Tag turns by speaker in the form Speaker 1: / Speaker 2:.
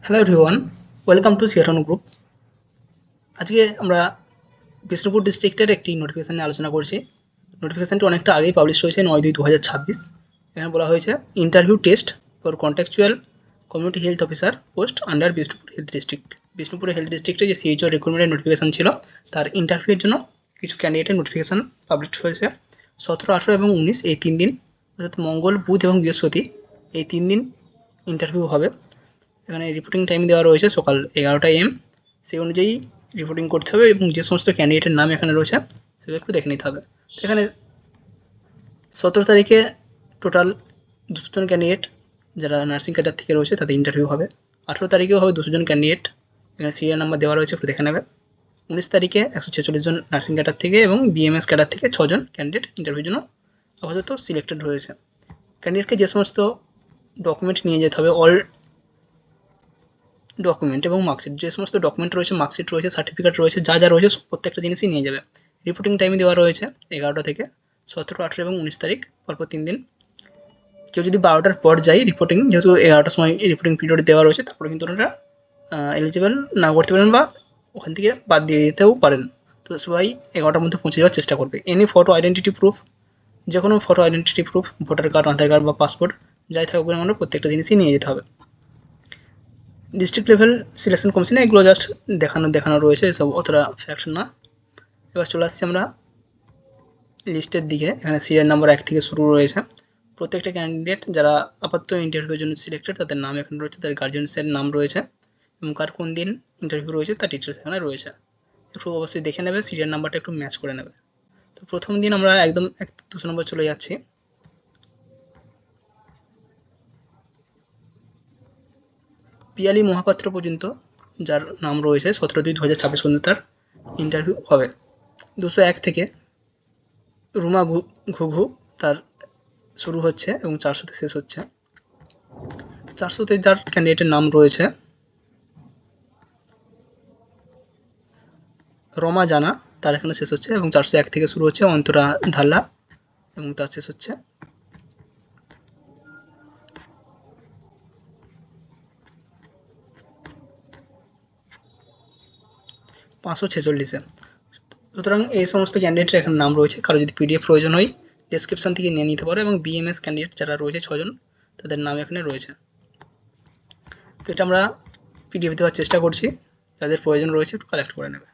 Speaker 1: Hello everyone, welcome to সিয়াটন group. আজকে আমরা বিষ্ণুপুর ডিস্ট্রিক্টের একটি নোটিফিকেশান নিয়ে আলোচনা করছি। নোটিফিকেশানটি অনেকটা আগেই পাবলিশ হয়েছে 9/2/2026। এখানে বলা হয়েছে interview test for contractual community health officer post under Bishnupur health district. বিষ্ণুপুরের হেলথ ডিস্ট্রিক্টে যে সিএইচও রিক্রুটমেন্টের নোটিফিকেশান ছিল তার ইন্টারভিউয়ের জন্য কিছু ক্যান্ডিডেটের নোটিফিকেশান পাবলিশ হয়েছে 17, 18 এবং 19 এই 3 দিন, অর্থাৎ মঙ্গল, বুধ এবং বৃহস্পতি এই 3 দিন ইন্টারভিউ হবে। এখানে রিপোর্টিং টাইম দেওয়া রয়েছে সকাল 11টা AM। সেই অনুযায়ী রিপোর্টিং করতে হবে এবং যে সমস্ত ক্যান্ডিডেটের নাম এখানে রয়েছে সেগুলো একটু দেখে নিতে হবে। তো এখানে 17 তারিখে টোটাল 200 জন ক্যান্ডিডেট যারা নার্সিং ক্যাডার থেকে রয়েছে তাদের ইন্টারভিউ হবে। 18 তারিখেও হবে 200 জন ক্যান্ডিডেট, এখানে সিরিয়াল নাম্বার দেওয়া রয়েছে, একটু দেখে নেবে। 19 তারিখে 146 জন নার্সিং ক্যাডার থেকে এবং বিএমএস ক্যাডার থেকে 6 জন ক্যান্ডিডেট ইন্টারভিউর জন্য আপাতত সিলেক্টেড হয়েছে। ক্যান্ডিডেটকে যে সমস্ত ডকুমেন্ট নিয়ে যেতে হবে, অল ডকুমেন্ট এবং মার্কশিট, যে সমস্ত ডকুমেন্ট রয়েছে, মার্কশিট রয়েছে, সার্টিফিকেট রয়েছে, যা যা রয়েছে প্রত্যেকটা জিনিসই নিয়ে যাবে। রিপোর্টিং টাইম দেওয়া রয়েছে 11টা থেকে 17, 18 এবং 19 তারিখ, পরপর 3 দিন। কেউ যদি 12টার পর যায় রিপোর্টিং, যেহেতু 11টার সময় রিপোর্টিং পিরিয়ড দেওয়া রয়েছে, তারপরে কিন্তু ওনারা এলিজিবল না করতে পারেন বা ওখান থেকে বাদ দিয়ে দিতেও পারেন। তো সবাই 11টার মধ্যে পৌঁছে যাওয়ার চেষ্টা করবে। এনি ফটো আইডেন্টিটি প্রুফ, যে কোনো photo identity proof, voter card, Aadhaar card বা পাসপোর্ট যাই থাকবে আমরা প্রত্যেকটা জিনিসই নিয়ে যেতে হবে। ডিস্ট্রিক্ট লেভেল সিলেকশন কমিশনে এগুলো জাস্ট দেখানো রয়েছে, এসব অতটা ফ্যাক্ট না। এবার চলে আসছি আমরা লিস্টের দিকে। এখানে সিরিয়াল নাম্বার 1 থেকে শুরু রয়েছে। প্রত্যেকটা ক্যান্ডিডেট যারা আপাতত ইন্টারভিউর জন্য সিলেক্টেড তাদের নাম এখানে রয়েছে, তাদের গার্জিয়ানসের নাম রয়েছে এবং কার কোন দিন ইন্টারভিউ রয়েছে তার ডিটেলস এখানে রয়েছে। একটু অবশ্যই দেখে নেবে, সিরিয়াল নাম্বারটা একটু ম্যাচ করে নেবে। তো প্রথম দিন আমরা একদম 200 নম্বর চলে যাচ্ছি। পিয়ালি মহাপাত্র পর্যন্ত যার নাম রয়েছে 17/2/2026 পর্যন্ত তার ইন্টারভিউ হবে। 201 থেকে রুমা ঘুঘু তার শুরু হচ্ছে এবং 400তে শেষ হচ্ছে। 400তে যার ক্যান্ডিডেটের নাম রয়েছে রমা জানা, তার এখানে শেষ হচ্ছে এবং 401 থেকে শুরু হচ্ছে অন্তরা ধাল্লা এবং তার শেষ হচ্ছে 546-এ। সুতরাং এই সমস্ত ক্যান্ডিডেটের এখানে নাম রয়েছে। কারো যদি পিডিএফ প্রয়োজন হয় ডেসক্রিপশন থেকে নিয়ে নিতে পারো এবং বিএমএস ক্যান্ডিডেট যারা রয়েছে 6 জন তাদের নাম এখানে রয়েছে। তো এটা আমরা পিডিএফ দেওয়ার চেষ্টা করছি, যাদের প্রয়োজন রয়েছে একটু কালেক্ট করে নেবে।